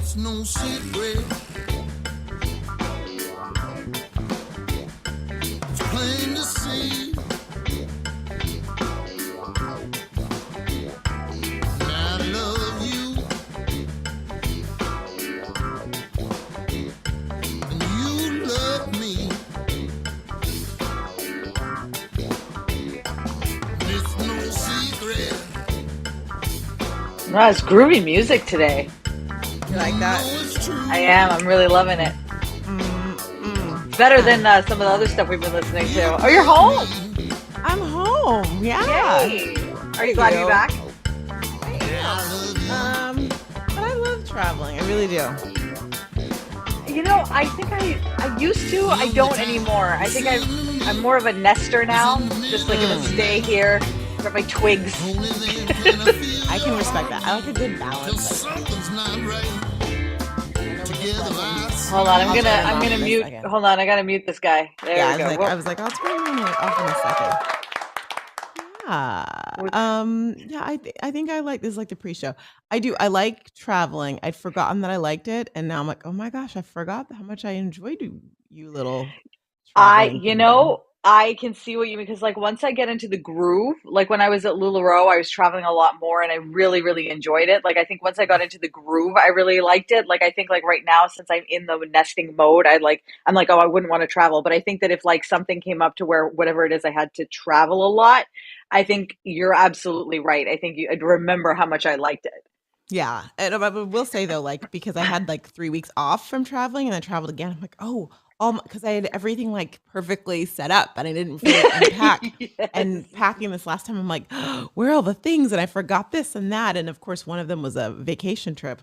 It's no secret. It's plain to see. I love you, and you love me. It's no secret. No, it's groovy music today. You like that? No, it's true. I am. I'm really loving it. It's better than some of the other stuff we've been listening to. Oh, you're home. I'm home. Yeah. Yay. Are you glad to be back? But I love traveling. I really do. You know, I think I used to. I don't anymore. I think I'm more of a nester now. Just like gonna stay here, grab my twigs. I can respect that. I like a good balance. Something's not right. Hold on, I'm I'll turn him off gonna in a mute. second. Hold on, I gotta mute this guy. There Yeah, we go. I was like, I'll turn him off in a second. Yeah. I think I like this, like the pre-show. I do. I like traveling. I'd forgotten that I liked it, and now I'm like, oh my gosh, I forgot how much I enjoyed you little traveling kingdom. I can see what you mean because like once I get into the groove, like when I was at LuLaRoe, I was traveling a lot more and I really, really enjoyed it. Like I think once I got into the groove, I really liked it. Like I think like right now, since I'm in the nesting mode, I'm like, oh, I wouldn't want to travel. But I think that if like something came up to where whatever it is I had to travel a lot, I think you're absolutely right. I think I'd remember how much I liked it. Yeah, and I will say though, like because I had like 3 weeks off from traveling, and I traveled again. I'm like, oh, because I had everything like perfectly set up, and I didn't really unpack. And Yes. packing this last time, I'm like, where are all the things? And I forgot this and that. And of course, one of them was a vacation trip.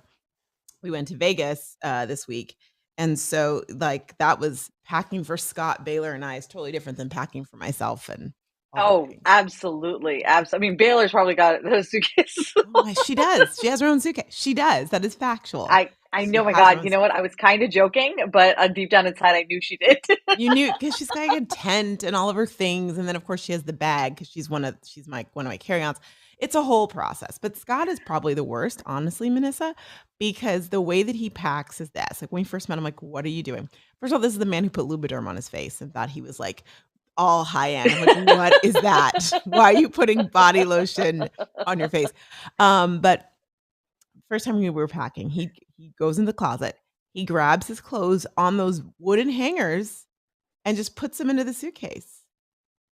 We went to Vegas this week, and so like that was packing for Scott Baylor and I is totally different than packing for myself and all the Oh, things. absolutely. Absolutely. I mean, Baylor's probably got those suitcases. Oh, she does. She has her own suitcase. She does. That is factual. I She know, my has her God. own You know what? I suitcase. was kind of joking, but deep down inside, I knew she did. You knew because she's got like a tent and all of her things, and then of course she has the bag because she's one of my carry-ons. It's a whole process, but Scott is probably the worst, honestly, Manissa, because the way that he packs is this. Like when we first met, I'm like, "What are you doing?" First of all, this is the man who put Lubriderm on his face and thought he was like all high end. I'm like, "What is that? Why are you putting body lotion on your face?" But first time we were packing, he goes in the closet, he grabs his clothes on those wooden hangers and just puts them into the suitcase.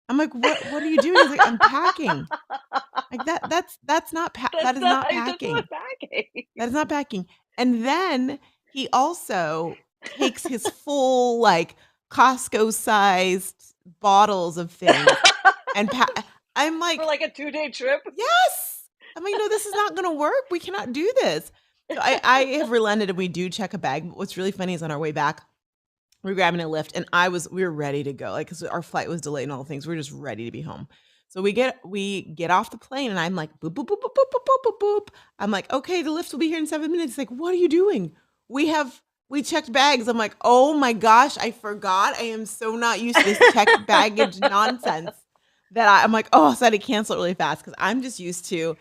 I'm like, "What are you doing?" He's like, "I'm packing." Like that's not that is not That's not packing. packing. That is not packing. And then he also takes his full like Costco sized bottles of things and I'm For like, like a 2-day trip. yes. I'm like, no, this is not gonna work. We cannot do this. So I have relented and we do check a bag. But what's really funny is on our way back, we were grabbing a lift and we were ready to go. Like, cause our flight was delayed and all the things. We were just ready to be home. So we get off the plane and I'm like, boop, boop, boop, boop, boop, boop, boop, boop, boop. I'm like, okay, the lift will be here in 7 minutes. He's like, what are you doing? We checked bags. I'm like, oh my gosh, I forgot. I am so not used to this checked baggage nonsense that I'm like, oh, so I had to cancel it really fast because I'm just used to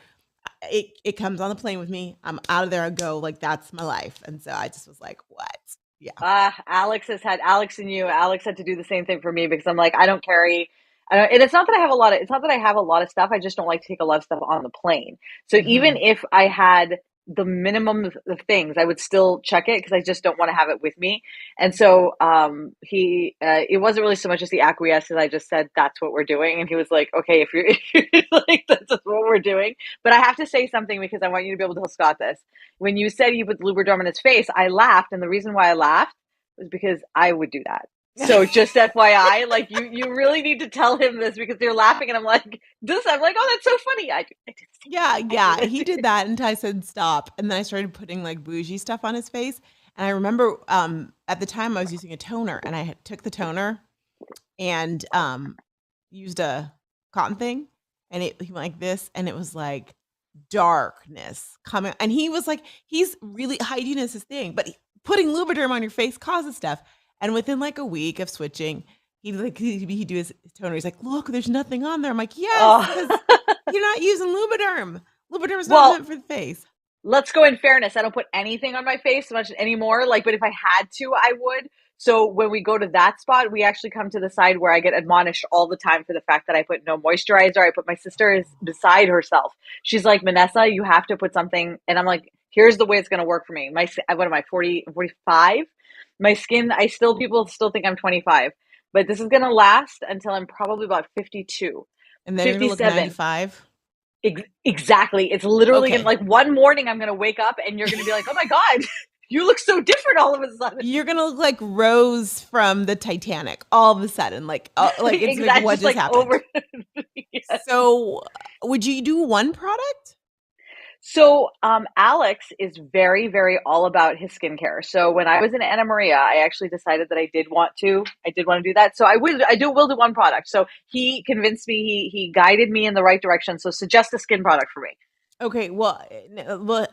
it comes on the plane with me. I'm out of there. I go like that's my life. And so I just was like, what? Yeah. Alex and you. Alex had to do the same thing for me because I'm like, I don't carry. I don't, and it's not that I have a lot of. It's not that I have a lot of stuff. I just don't like to take a lot of stuff on the plane. So even Mhm. if I had the minimum of things, I would still check it because I just don't want to have it with me. And so it wasn't really so much as the acquiesce as I just said that's what we're doing, and he was like, okay, if you're, if you're like that's just what we're doing. But I have to say something because I want you to be able to tell Scott this. When you said you put Lubriderm on his face, I laughed, and the reason why I laughed was because I would do that. So just FYI, like you really need to tell him this because they're laughing, and I'm like, this. I'm like, oh, that's so funny. I did the Yeah, same thing. yeah, he did that until I said stop, and then I started putting, like, bougie stuff on his face, and I remember, at the time, I was using a toner, and I had took the toner and, used a cotton thing, and he went like this, and it was, like, darkness coming and he was like he's really hygiene is his thing, but putting Lubriderm on your face causes stuff, and within, like, a week of switching, he'd do his toner, he's like, "Look, there's nothing on there." I'm like, "Yes, Oh, because you're not using Lubriderm. Lubriderm is not well, meant for the face." let's go in fairness. I don't put anything on my face much anymore. Like, but if I had to, I would. So when we go to that spot, we actually come to the side where I get admonished all the time for the fact that I put no moisturizer. I put my sister is beside herself. She's like, Vanessa, you have to put something. And I'm like, here's the way it's going to work for me. What am I, 40, 45? My skin, people still think I'm 25, but this is going to last until I'm probably about 52, And then you're gonna look 57. 95. Exactly. It's literally gonna Okay. like one morning I'm gonna wake up and you're gonna be like, oh my God, you look so different all of a sudden. You're gonna look like Rose from the Titanic all of a sudden. Like it's like Exactly. what Just just like happened. over. Yes. So would you do one product? So Alex is very, very all about his skincare. So when I was in Anna Maria, I actually decided that I did want to do that. So will do one product. So he convinced me, he guided me in the right direction. So suggest a skin product for me. Okay, well,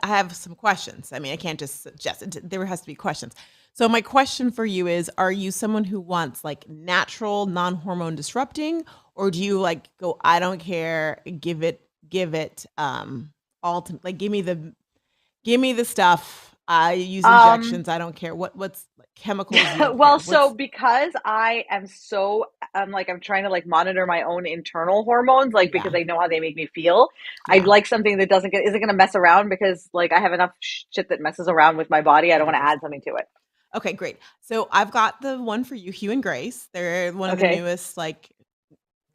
I have some questions. I mean, I can't just suggest it. There has to be questions. So my question for you is, are you someone who wants like natural, non-hormone disrupting, or do you like go, I don't care, give it all to like give me the stuff. I use Um, injections. I don't care what's like, chemicals, you don't well, care. so What's because I am so I'm trying to like monitor my own internal hormones, like because yeah, I know how they make me feel. I'd yeah, like something that isn't going to mess around because like I have enough shit that messes around with my body. I don't want to 100%. add something to it. Okay, great. So I've got the one for you, Hue and Grace. They're one of the Okay. newest like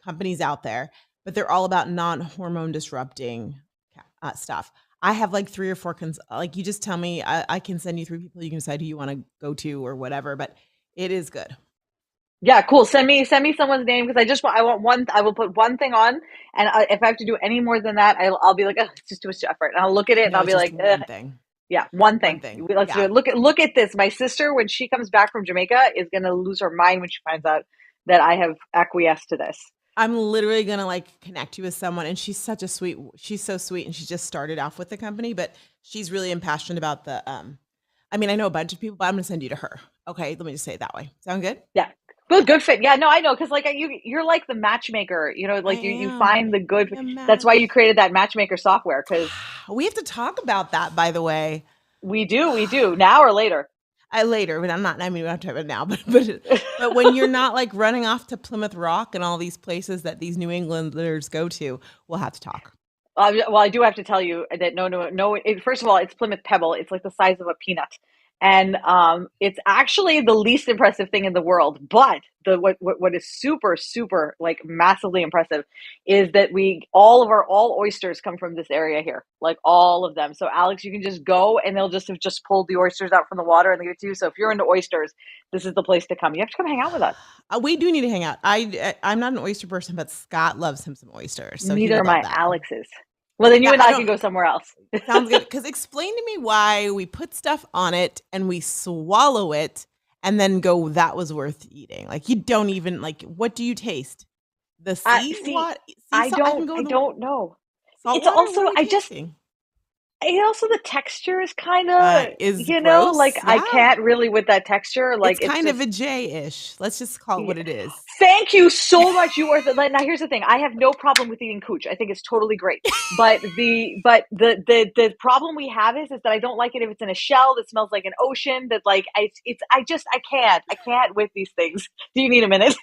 companies out there, but they're all about non-hormone disrupting stuff. I have like three or four like you just tell me, I can send you three people. You can decide who you want to go to or whatever, but it is good. Yeah, cool. Send me someone's name because I want one. I will put one thing on, and if I have to do any more than that, I'll be like, ugh, it's just too much effort, and I'll look at it and No, I'll it's be just like, ugh, one thing. yeah, one One thing. thing. Let's do Yeah. it. Look at this. My sister, when she comes back from Jamaica, is gonna lose her mind when she finds out that I have acquiesced to this. I'm literally gonna like connect you with someone, and she's so sweet, and she just started off with the company, but she's really impassioned about the I mean, I know a bunch of people, but I'm gonna send you to her. Okay, let me just say it that way. Sound good? Yeah, good fit. Yeah, no, I know because like you're like the matchmaker. You know, I like you am. find the good. A That's why you match. created that matchmaker software because We have to talk about that, by the way. we do now or later. I later, but I'm not. I mean, we don't have to talk about it now, but when you're not like running off to Plymouth Rock and all these places that these New Englanders go to, we'll have to talk. Well, I do have to tell you that no. First of all, it's Plymouth Pebble. It's like the size of a peanut, and it's actually the least impressive thing in the world. But what is super like massively impressive is that we all oysters come from this area here, like all of them. So Alex, you can just go and they'll just have just pulled the oysters out from the water and they give it to you. So if you're into oysters, this is the place to come. You have to come hang out with us. We do need to hang out. I'm not an oyster person, but Scott loves him some oysters, so he Neither would are love my that. Alexes. Well, then you Yeah, and I I can don't. go somewhere else. Sounds good. Because explain to me why we put stuff on it and we swallow it and then go, that was worth eating. Like you don't even like. What do you taste? The See, sea salt. I can go I in the don't know. salt It's water. What also, are we tasting? also the texture is kind of, Is like gross. I Yeah, can't really with that texture. Like it's it's kind of just, a J-ish. Let's just call it yeah. what it is. Thank you so much. You are like, now here's the thing. I have no problem with eating cooch. I think it's totally great. But the problem we have is that I don't like it if it's in a shell that smells like an ocean that like I can't with these things. Do you need a minute?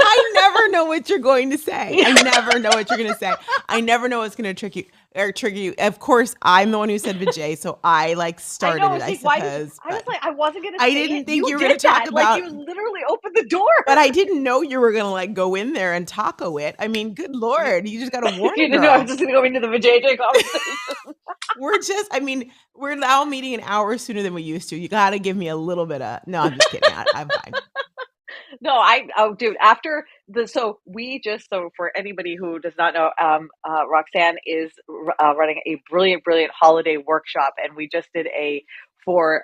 I never know what you're going to say. I never know what you're going to say. I never know what's going to trick you or trigger you. Of course, I'm the one who said Vijay, so I like I started know. it, It's I like, why did you? suppose. I was But like, I wasn't gonna I say it. didn't think You you were going did to talk that. Like about. you literally opened the door. But I didn't know you were going to like go in there and taco it. I mean, good lord, you just got to warn You a didn't know I was girl. just gonna go into the vajayjay conversation. I mean, we're now meeting an hour sooner than we used to. You got to give me a little bit of. No, I'm just kidding. I'm fine. No, oh, dude, after so we just, so for anybody who does not know, Roxanne is running a brilliant holiday workshop, and we just did for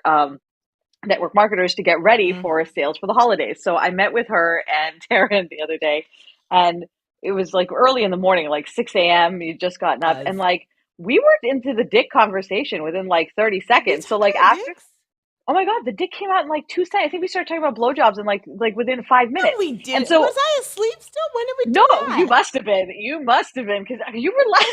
network marketers to get ready Mm, for sales for the holidays. So I met with her and Taryn the other day, and it was like early in the morning, like 6 a.m. You just gotten up, and was. like we were into the dick conversation within like 30 Did we seconds. So talk like about after, dicks? oh my God, the dick came out in like 2 seconds. I think we started talking about blowjobs in like within 5 minutes. No, we And did. Was so I asleep still? When did we no, do you that? must have been. You must have been because you were like,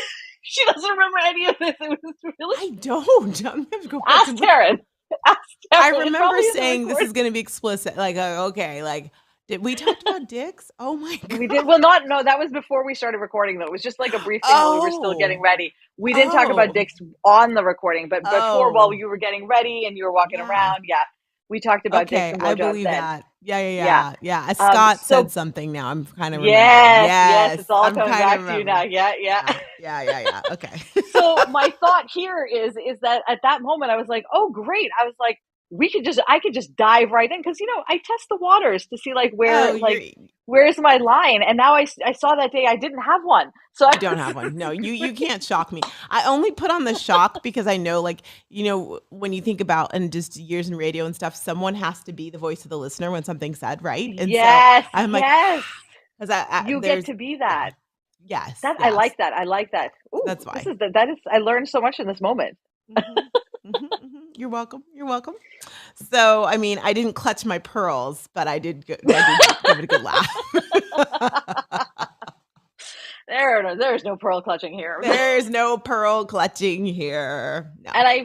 She doesn't remember any of this. It was really. I don't. I'm gonna have to go back Ask and look. Taryn. Ask Taryn. I It remember probably is a saying this record. is going to be explicit. Like, okay, like, did we talked about dicks? Oh my god. We did well. Not no. That was before we started recording, though. It was just like a brief thing while we were still getting Oh, ready. We didn't talk about oh, dicks on the recording, but before, while oh, you were getting ready and you were walking yeah. around, yeah, we talked about dicks Okay, and I blowjobs believe then. that. Yeah, yeah, Yeah. yeah, yeah. Scott said So something now. I'm kind of remembering. yes, yes, Yes, it's all I'm coming kind of back to you now. remembering. Yeah, yeah. Yeah, yeah, yeah, yeah. Okay. So my thought here is that at that moment I was like, oh great. I was like, I could just dive right in because I test the waters to see like Oh, where's my line, and now I saw that day I didn't have one, so you don't have one. No, you can't shock me. I only put on the shock because I know, like, when you think about and just years in radio and stuff, someone has to be the voice of the listener when something's said, right? And so yes, I'm like, yes, because I you get there's to be yeah, that. yes, That I yes. like that. I like that. So Ooh, that's why. that is I learned so much in this moment. You're welcome. You're welcome. So, I mean, I didn't clutch my pearls, but I did. I did give it a good laugh. There's no pearl clutching here. There's no pearl clutching here. No. And I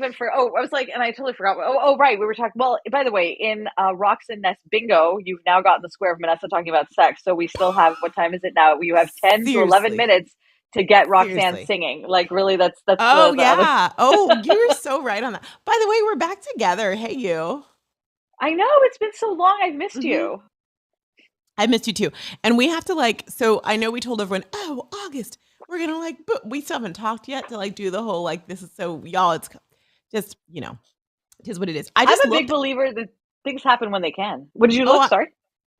was like, and I totally forgot. Right. We were talking. Well, by the way, in Rox Ness bingo, you've now gotten the square of Vanessa talking about sex. So we still have, what time is it now? You have 10 to 11 Seriously. minutes to get Roxanne Seriously. singing. Like, really, that's Oh, the other. yeah. Oh, you're so right on that. By the way, we're back together. Hey, you. I know, it's been so long. I've missed hmm you. I missed you too. And we have to so I know we told everyone, oh, August, we're going to but we still haven't talked yet to do the whole, this is so, y'all, it's just, it is what it is. I I'm just a big looked. believer that things happen when they can. What did you Oh, look? Sorry.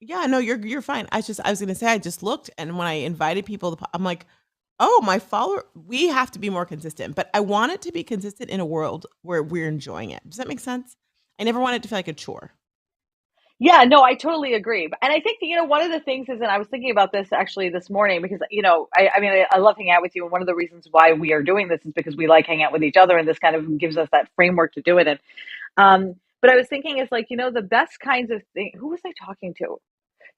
yeah, no, you're fine. I was going to say, I just looked. And when I invited people, I'm like, oh, my follower, we have to be more consistent. But I want it to be consistent in a world where we're enjoying it. Does that make sense? I never want it to feel like a chore. Yeah, no, I totally agree. And I think, one of the things is, and I was thinking about this actually this morning because, I mean, I love hanging out with you. And one of the reasons why we are doing this is because we like hanging out with each other. And this kind of gives us that framework to do it in. But I was thinking it's like, the best kinds of things. Who was I talking to?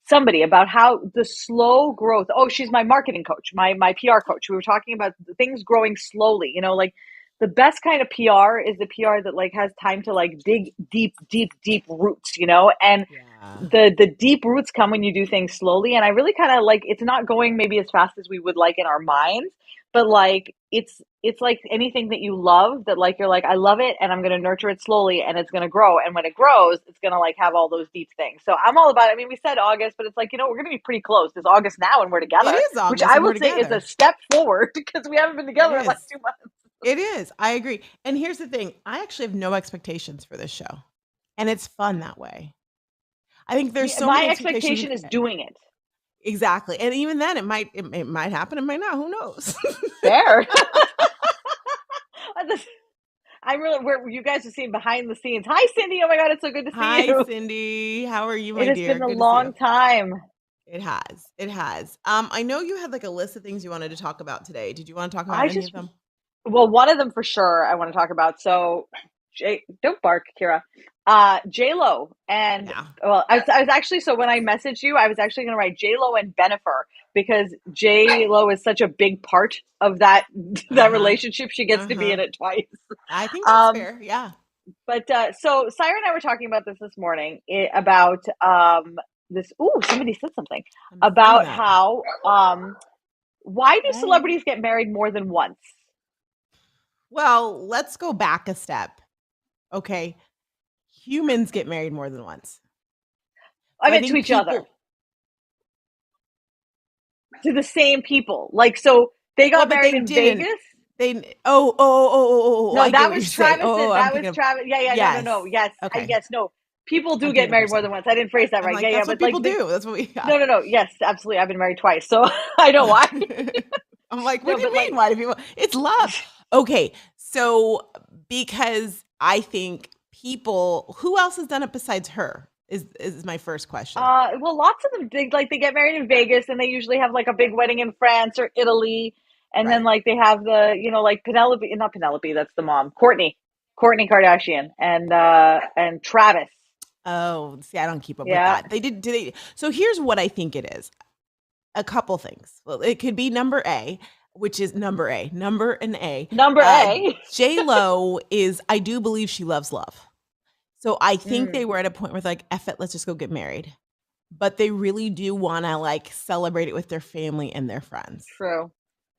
Somebody about how the slow growth. Oh, she's my marketing coach, my PR coach. We were talking about things growing slowly, like the best kind of PR is the PR that has time to dig deep, deep, deep roots, and Yeah. the deep roots come when you do things slowly. And I really kind of it's not going maybe as fast as we would like in our minds, but it's like anything that you love that you're like, I love it and I'm going to nurture it slowly and it's going to grow. And when it grows, it's going to have all those deep things. So I'm all about it. I mean, we said August, but it's we're going to be pretty close. It's August now and we're It together, is which August I and we're will say is a together. step forward because we haven't been It together in is. 2 months. It is. I agree. And here's the thing. I actually have no expectations for this show. And it's fun that way. I think there's so My many expectations. expectation is doing it. Exactly. And even then it might happen, it might not. Who knows? Fair. I'm really, you guys are seeing behind the scenes. Hi, Cindy. Oh my God, it's so good to see Hi, you. Cindy. How are you, my It has dear? been a Good to see long you. time. It has. It has. I know you had a list of things you wanted to talk about today. Did you want to talk about any of them? Well, one of them for sure I want to talk about. So, don't bark, Kira. J Lo and Yeah. well, I was actually, so when I messaged you, I was actually going to write J Lo and Benifer because J Lo is such a big part of that relationship. She gets to be in it twice. I think that's Um, fair. Yeah. but so Syra and I were talking about this morning about this. Ooh, somebody said something I'm seeing about that. how why do Hey. celebrities get married more than once? Well, let's go back a step. Okay. Humans get married more than once. I So meant to each other. To the same people. So they got married in Vegas. No, No, I get that what was you're saying. Travis. That was Travis. Yeah, yeah, Yes. no. Yes, Okay. yes, no. People do I'm get getting what you're married more saying. than once. I didn't phrase that I'm right. like, Yeah, that's yeah, what but people do. That's what we got. No. Yes, absolutely. I've been married twice, so I know why. I'm like, No, what do you but mean? Why do people? It's love. Okay, so because I think people, who else has done it besides her? Is my first question. well, lots of them they get married in Vegas, and they usually have a big wedding in France or Italy, and then Right. they have the Penelope, not Penelope, that's the mom, Courtney Kardashian, and Travis. Oh, see, I don't keep up with Yeah. that. Do they? So here's what I think it is. A couple things. Well, it could be number A. which is number A, number an A. Number A. J-Lo is, I do believe she loves love. So I think they Mm, were at a point where like, F it, let's just go get married. But they really do want to like celebrate it with their family and their friends. true.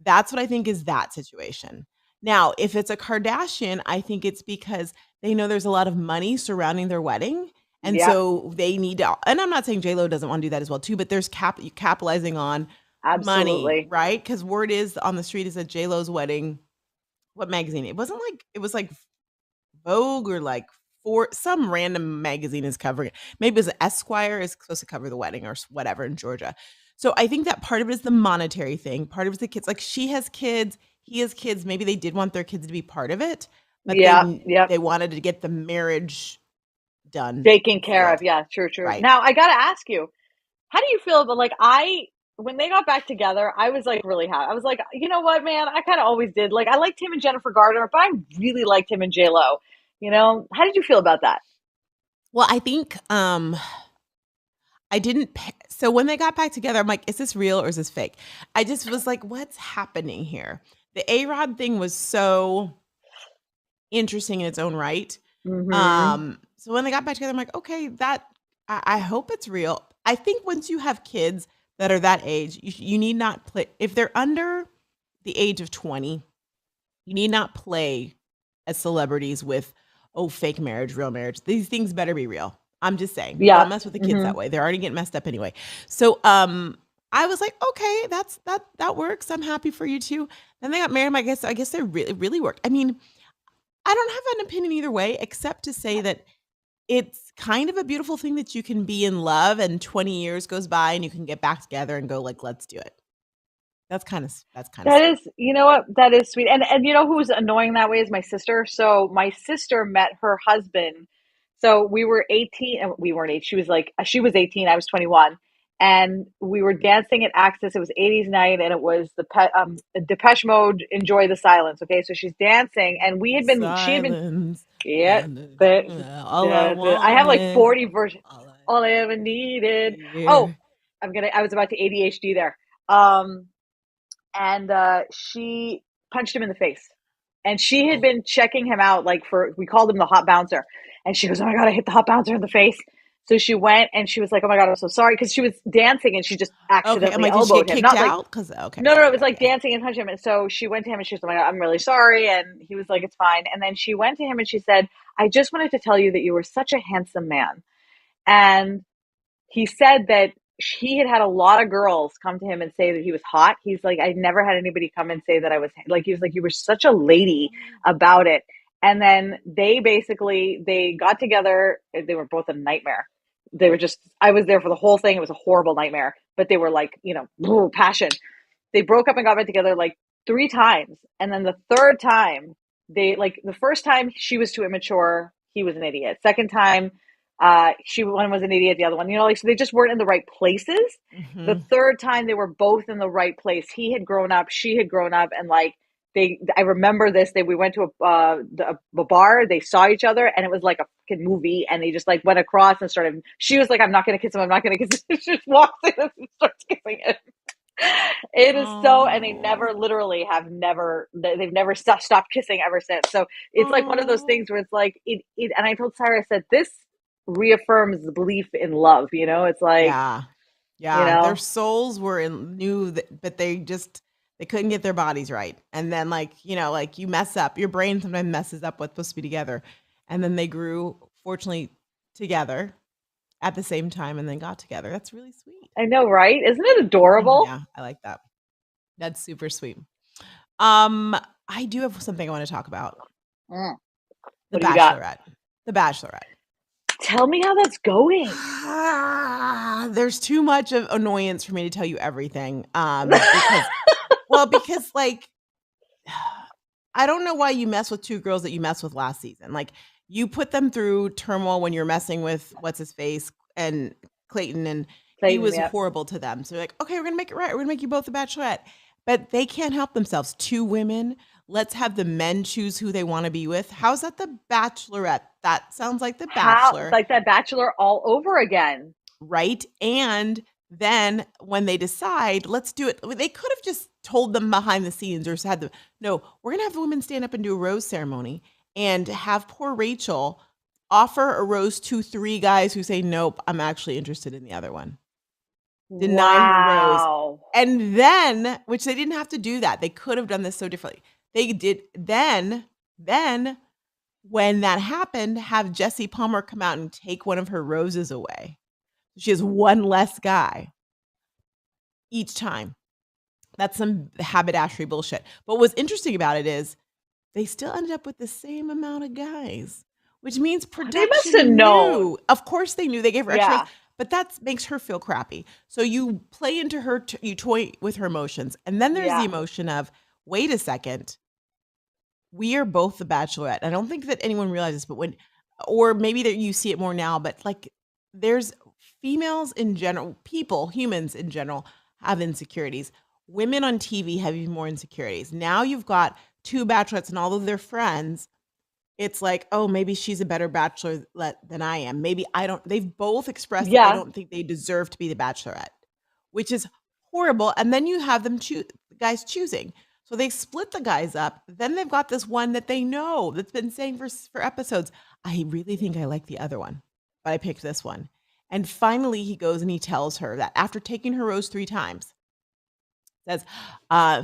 That's what I think is that situation. Now, if it's a Kardashian, I think it's because they know there's a lot of money surrounding their wedding. And Yep, so they need to, and I'm not saying J-Lo doesn't want to do that as well too, but there's capitalizing on money, absolutely. right? Because word is on the street is that J-Lo's wedding, what magazine? It wasn't like, it was like Vogue or like for some random magazine is covering it. Maybe it was Esquire is supposed to cover the wedding or whatever in Georgia. So I think that part of it is the monetary thing. Part of it is the kids. Like she has kids, he has kids. Maybe they did want their kids to be part of it, but Yep, yep. they wanted to get the marriage done Taken and care of. sealed. Yeah, true, true. Right. Now I gotta ask you, how do you feel about like when they got back together, I was like really happy. I was like, you know what, man, I kind of always did. Like I liked him and Jennifer Gardner, but I really liked him and J Lo. You know, how did you feel about that? Well, I think I didn't so when they got back together, I'm like, is this real or is this fake? I just was like, what's happening here? The A-Rod thing was so interesting in its own right. Mm-hmm. So when they got back together, I'm like, okay, that I hope it's real. I think once you have kids that are that age, you need not play if they're under the age of 20, you need not play as celebrities with fake marriage, real marriage. These things better be real. I'm just saying, Yeah. don't mess with the kids Mm-hmm. that way. They're already getting messed up anyway. So I was like, okay, that works. I'm happy for you too. Then they got married. I guess they really worked. I mean, I don't have an opinion either way, except to say that it's kind of a beautiful thing that you can be in love and 20 years goes by and you can get back together and go like, let's do it. That's kind of That sweet. is, you know what? That is sweet. And you know who's annoying that way is my sister. So my sister met her husband. So we were 18 and we weren't 8. She was 18, I was 21. And we were dancing at Axis. It was 80s night and it was Depeche Mode Enjoy the Silence. Okay. So she's dancing and she had been, Silence. yeah, the, All I I have like wanted, 40 versions. all I All I ever needed. Oh, hear. I was about to ADHD there. And she punched him in the face. And she had Oh, been checking him out, like we called him the hot bouncer. And she goes, "Oh my God, I hit the hot bouncer in the face." So she went and she was like, "Oh my God, I'm so sorry." Because she was dancing and she just okay. I'm accidentally like, did she elbowed get him. kicked Not like, out? Because okay, no, no, no, it was like okay. dancing and punched him. And so she went to him and she was like, "Oh my God, I'm really sorry." And he was like, "It's fine." And then she went to him and she said, "I just wanted to tell you that you were such a handsome man." And he said that he had a lot of girls come to him and say that he was hot. He's like, I never had anybody come and say that I was like, he was like, you were such a lady about it. And then they got together. They were both a nightmare. They were just, I was there for the whole thing. It was a horrible nightmare, but they were like, passion. They broke up and got back together like 3 times. And then the third time, the first time she was too immature, he was an idiot. Second time, one was an idiot, the other one, like, so they just weren't in the right places. The Hmm. third time they were both in the right place. He had grown up, she had grown up, and like I remember this. We went to a bar. They saw each other, and it was like a fucking movie. And they just like went across and started. She was like, "I'm not going to kiss him. I'm not going to kiss him." She just walks in and starts kissing him. It is so, and they Oh, never, literally, they've never stopped kissing ever since. So it's like one of those oh. things where it's like and I told Sarah, I said, this reaffirms the belief in love. It's like, Yeah. you Yeah. Their know, souls were but they couldn't get their bodies right. And then like, like you mess up, your brain sometimes messes up what's supposed to be together. And then they grew fortunately together at the same time and then got together. That's really sweet. I know, right? Isn't it adorable? Yeah, I like that. That's super sweet. Um, I do have something I want to talk about. Mm. The What do you got? Bachelorette. The Bachelorette. Tell me how that's going. There's too much of annoyance for me to tell you everything. Because like I don't know why you mess with 2 girls that you messed with last season. Like you put them through turmoil when you're messing with what's his face and Clayton, and he Clayton, was yeah. horrible to them. So you're like, okay, we're gonna make it right. We're gonna make you both the Bachelorette. But they can't help themselves. 2 women. Let's have the men choose who they want to be with. How's that the Bachelorette? That sounds like the How, Bachelor, like that Bachelor all over again. right? And then when they decide, let's do it, they could have just told them behind the scenes or said, no, we're going to have the women stand up and do a rose ceremony and have poor Rachel offer a rose to 3 guys who say, nope, I'm actually interested in the other one. Deny her rose. Wow. And then, which they didn't have to do that. They could have done this so differently. They did. Then when that happened, have Jesse Palmer come out and take one of her roses away. She has one less guy each time. That's some haberdashery bullshit. But what's interesting about it is they still ended up with the same amount of guys, which means production must have knew. known. Of course they knew. They gave her extras, Yeah. but that makes her feel crappy. So you play into her, you toy with her emotions. And then there's the emotion of, wait a second, we are both the Bachelorette. I don't think that anyone realizes, but or maybe that you see it more now, but like there's females in general, humans in general have insecurities. Women on TV have even more insecurities. Now you've got 2 bachelorettes and all of their friends. It's like, oh, maybe she's a better bachelorette than I am. Maybe I don't. They've both expressed that they don't think they deserve to be the Bachelorette, which is horrible. And then you have them guys choosing. So they split the guys up. Then they've got this one that they know that's been saying for episodes, I really think I like the other one, but I picked this one. And finally he goes and he tells her that after taking her rose 3 times, says,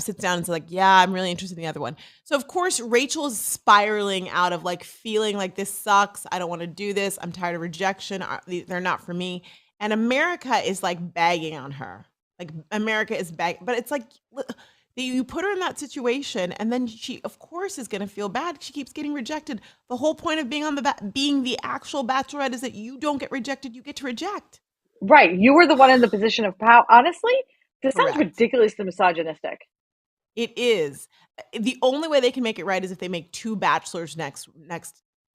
sits down and says like, yeah, I'm really interested in the other one. So of course, Rachel is spiraling out of like feeling like this sucks. I don't want to do this. I'm tired of rejection. They're not for me. And America is like bagging on her. Like America is bagging, but it's like, you put her in that situation and then she of course is going to feel bad. She keeps getting rejected. The whole point of being being the actual Bachelorette is that you don't get rejected. You get to reject. Right. You were the one in the position of power. Honestly, this sounds Correct. ridiculously misogynistic. It is. The only way they can make it right is if they make 2 bachelors next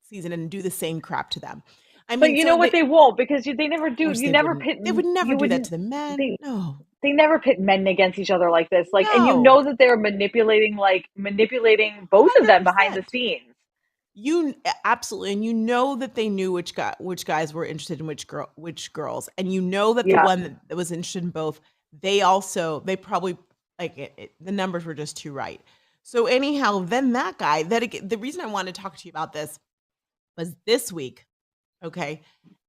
season and do the same crap to them. I mean, but you know what? They won't because they never do. course You they never wouldn't. pit. They would never you do that wouldn't. to the men. They No. they never pit men against each other like this. Like, and you No. know that they're manipulating both of them behind the 100%. scenes. You absolutely, and you know that they knew which guys were interested in which girls, and you know that the Yeah. one that was interested in both, they probably like the numbers were just too right. So anyhow, then that guy, the reason I wanted to talk to you about this was this week, okay,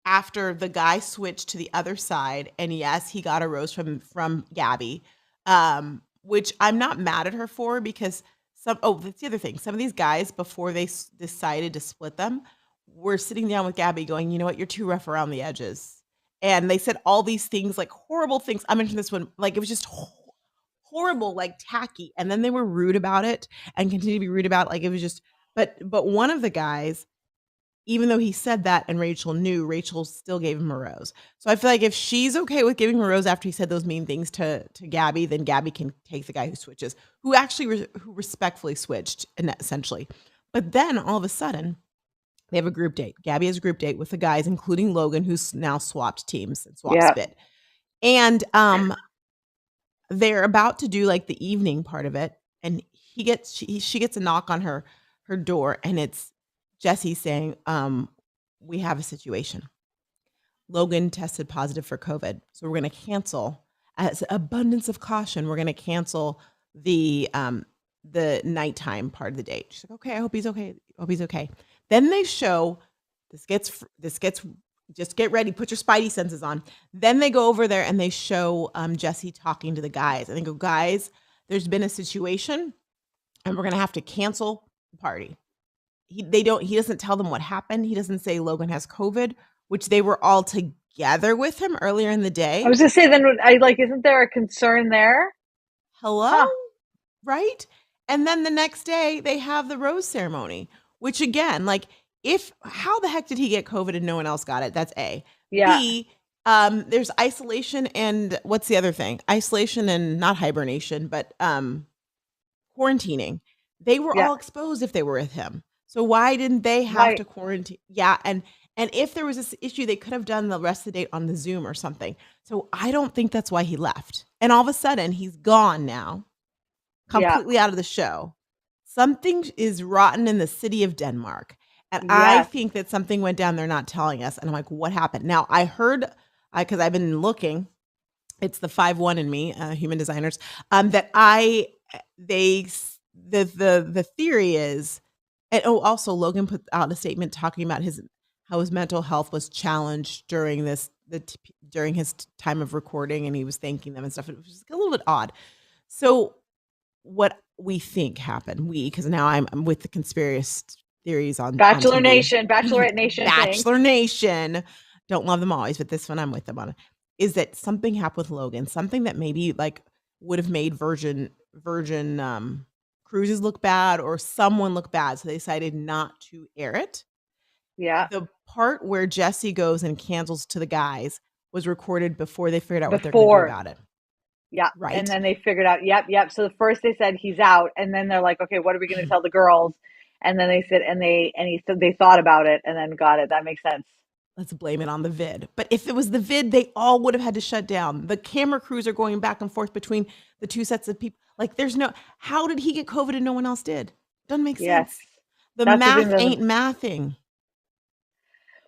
after the guy switched to the other side, and yes, he got a rose from Gabby, which I'm not mad at her for because that's the other thing. Some of these guys, before they decided to split them, were sitting down with Gabby going, you know what, you're too rough around the edges. And they said all these things, like horrible things. I mentioned this one, like it was just horrible, like tacky. And then they were rude about it and continued to be rude about it. Like it was just, but one of the guys, even though he said that and Rachel knew, Rachel still gave him a rose. So I feel like if she's okay with giving him a rose after he said those mean things to Gabby, then Gabby can take the guy who switches, who actually who respectfully switched, essentially. But then all of a sudden, they have a group date. Gabby has a group date with the guys, including Logan, who's now swapped teams and swapped spit. And they're about to do like the evening part of it, and she gets a knock on her door, and it's Jesse saying, we have a situation. Logan tested positive for COVID. So we're going to cancel, as abundance of caution, we're going to cancel the nighttime part of the date. She's like, okay, I hope he's okay. Then they show, this gets, just get ready, put your spidey senses on. Then they go over there and they show Jesse talking to the guys. And they go, guys, there's been a situation and we're going to have to cancel the party. He doesn't tell them what happened. He doesn't say Logan has COVID, which they were all together with him earlier in the day. I was just saying, then isn't there a concern there? Hello? Huh. Right? And then the next day they have the rose ceremony, which again, like how the heck did he get COVID and no one else got it? That's A. Yeah. B, there's isolation and what's the other thing? Isolation and not hibernation, but quarantining. They were all exposed if they were with him. So why didn't they have to quarantine? Yeah. And if there was this issue, they could have done the rest of the date on the Zoom or something. So I don't think that's why he left. And all of a sudden he's gone now, completely out of the show. Something is rotten in the city of Denmark. And I think that something went down. They're not telling us. And I'm like, what happened? Now I heard, because I've been looking, it's the 5-1 in me, human designers, that I they the theory is, and also Logan put out a statement talking about how his mental health was challenged during during his time of recording, and he was thanking them and stuff. It was just a little bit odd. So what we think happened, because now I'm with the conspiracy theories on Bachelor TV. Nation, Bachelorette Nation, Bachelor Nation. Don't love them always, but this one I'm with them on it. Is that something happened with Logan? Something that maybe like would have made Virgin Cruises look bad, or someone look bad, so they decided not to air it. Yeah. The part where Jesse goes and cancels to the guys was recorded before they figured out what they're going to do about it. Yeah. Right. And then they figured out, yep. So first they said he's out, and then they're like, okay, what are we going to tell the girls? And then they said, they thought about it and then got it. That makes sense. Let's blame it on the vid. But if it was the vid, they all would have had to shut down. The camera crews are going back and forth between the two sets of people. Like, how did he get COVID and no one else did? Doesn't make sense. The math ain't mathing.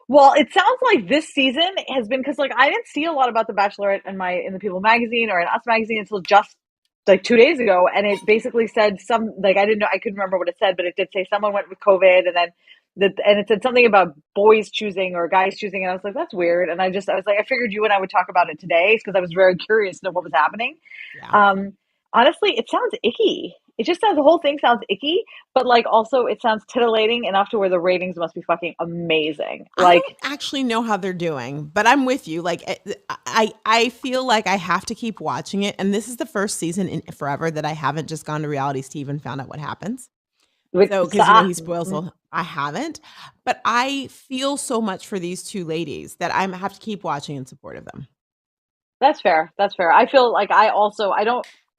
Well, it sounds like this season has been, because like I didn't see a lot about the Bachelorette in the People magazine or in Us magazine until just like 2 days ago, and it basically said I couldn't remember what it said, but it did say someone went with COVID, and then and it said something about boys choosing or guys choosing, and I was like, that's weird. And I was like, I figured you and I would talk about it today because I was very curious to know what was happening. Yeah. Honestly, it sounds icky. The whole thing sounds icky, but like also it sounds titillating enough to where the ratings must be fucking amazing. Like, I don't actually know how they're doing, but I'm with you. Like, I feel like I have to keep watching it, and this is the first season in forever that I haven't just gone to reality Steve and found out what happens. So, because he spoils, so I haven't. But I feel so much for these two ladies that I have to keep watching in support of them. That's fair. I feel like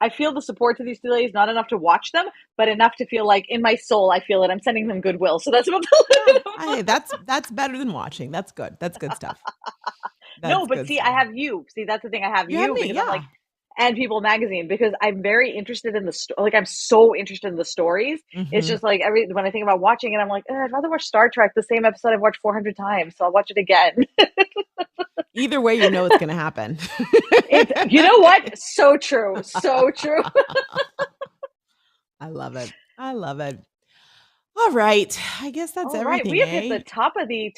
I feel the support to these two ladies, not enough to watch them, but enough to feel like in my soul, I feel that I'm sending them goodwill. So that's about hey, that's better than watching. That's good. That's good stuff. No, but see, I have you. See, that's the thing. I have you me, because yeah. I'm like, and People magazine, because I'm very interested in I'm so interested in the stories. Mm-hmm. It's just like when I think about watching it, I'm like, I'd rather watch Star Trek, the same episode I've watched 400 times. So I'll watch it again. Either way, you know it's going to happen. You know what? So true. So true. I love it. All right. I guess that's everything. Right. We have hit the top of the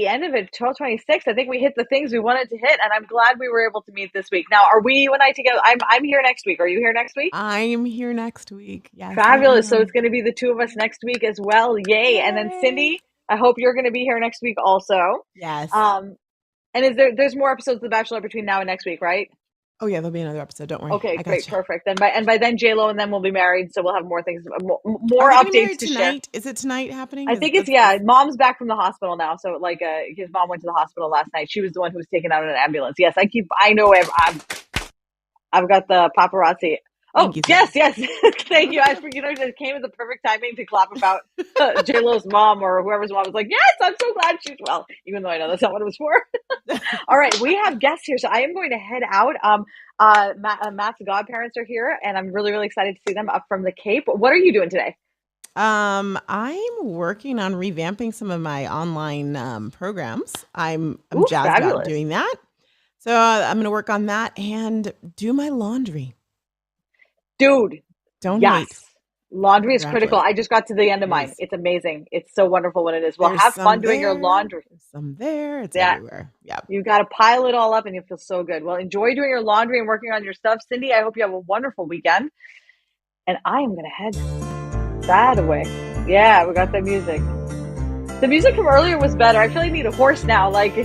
end of it, 1226. I think we hit the things we wanted to hit, and I'm glad we were able to meet this week. Now, are you and I together? I'm here next week. Are you here next week? I'm here next week. Yes. Fabulous. So it's going to be the two of us next week as well. Yay. And then Cindy, I hope you're going to be here next week also. Yes. And there's more episodes of The Bachelor between now and next week, right? Oh yeah, there'll be another episode. Don't worry. Okay, great, perfect. And by then J-Lo and them will be married, so we'll have more things, more updates to share. Is it tonight happening? I think Mom's back from the hospital now, so like his mom went to the hospital last night. She was the one who was taken out in an ambulance. Yes, I've got the paparazzi. Oh, yes. Thank you. It came at the perfect timing to clap about J-Lo's mom or whoever's mom was like, yes, I'm so glad she's well, even though I know that's not what it was for. All right, we have guests here, so I am going to head out. Matt's godparents are here, and I'm really, really excited to see them up from the Cape. What are you doing today? I'm working on revamping some of my online programs. I'm jazzed about doing that. So I'm going to work on that and do my laundry. Dude, don't wait. Laundry is critical. I just got to the end of mine. It's amazing. It's so wonderful when it is. Well, have fun doing your laundry. There's some there. It's everywhere. Yeah. You got to pile it all up and you feel so good. Well, enjoy doing your laundry and working on your stuff. Cindy, I hope you have a wonderful weekend. And I am going to head that away. Yeah, we got the music. The music from earlier was better. I feel like I need a horse now. Like,